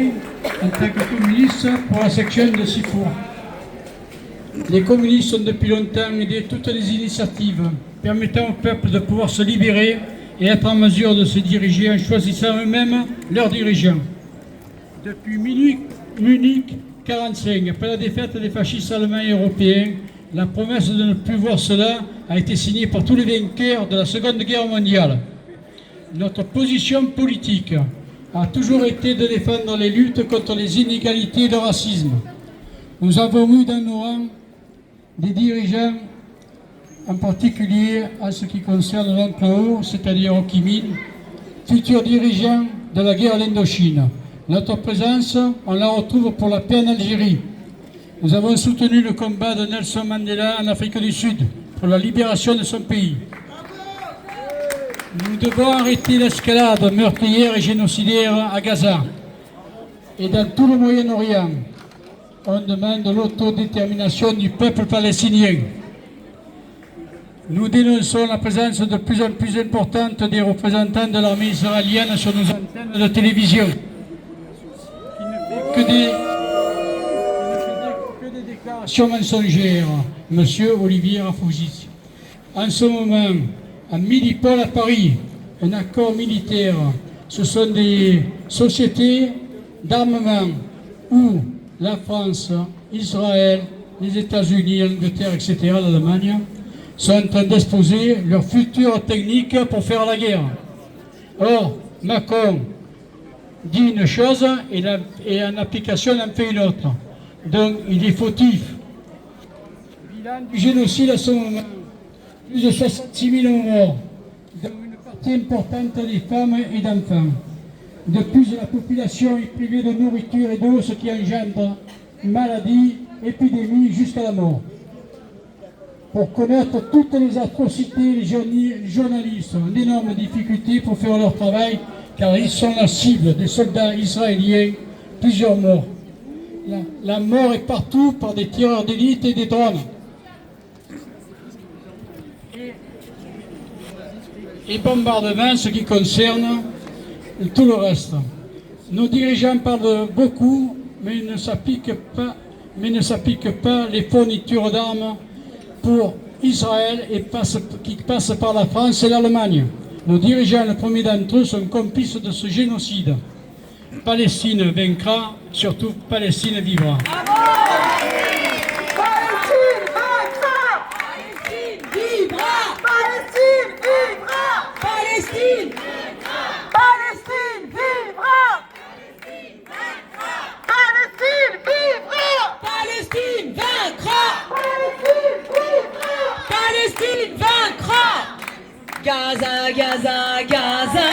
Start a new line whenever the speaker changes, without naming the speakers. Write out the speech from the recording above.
Martin, en tant que communiste pour la section de Sifour. Les communistes ont depuis longtemps aidé toutes les initiatives permettant au peuple de pouvoir se libérer et être en mesure de se diriger en choisissant eux-mêmes leurs dirigeants. Depuis Munich 1945, après la défaite des fascistes allemands et européens, la promesse de ne plus voir cela a été signée par tous les vainqueurs de la Seconde Guerre mondiale. Notre position politique a toujours été de défendre les luttes contre les inégalités et le racisme. Nous avons eu dans nos rangs des dirigeants, en particulier en ce qui concerne l'oncle O, c'est-à-dire Ho Chi Minh, futur dirigeant de la guerre d'Indochine. Notre présence, on la retrouve pour la paix en Algérie. Nous avons soutenu le combat de Nelson Mandela en Afrique du Sud pour la libération de son pays. Nous devons arrêter l'escalade meurtrière et génocidaire à Gaza et dans tout le Moyen-Orient. On demande l'autodétermination du peuple palestinien. Nous dénonçons la présence de plus en plus importante des représentants de l'armée israélienne sur nos antennes de télévision, qui ne fait que des déclarations mensongères. Monsieur Olivier Rafouzi. En ce moment, à Milipol à Paris, un accord militaire, ce sont des sociétés d'armement où la France, Israël, les États-Unis, l'Angleterre, etc., l'Allemagne, sont en train d'exposer leurs futures techniques pour faire la guerre. Or, Macron dit une chose et en application en fait une autre. Donc, il est fautif. Bilan du génocide à ce moment, plus de 66 000 morts, dont une partie importante des femmes et d'enfants. De plus, la population est privée de nourriture et d'eau, ce qui engendre maladies, épidémies, jusqu'à la mort. Pour connaître toutes les atrocités, les journalistes ont d'énormes difficultés pour faire leur travail, car ils sont la cible des soldats israéliens, plusieurs morts. La mort est partout par des tireurs d'élite et des drones. Et bombardements, ce qui concerne tout le reste. Nos dirigeants parlent beaucoup, mais ne s'appliquent pas les fournitures d'armes pour Israël et qui passent par la France et l'Allemagne. Nos dirigeants, le premier d'entre eux, sont complices de ce génocide. Palestine vaincra, surtout Palestine vivra.
Gaza, Gaza, Gaza.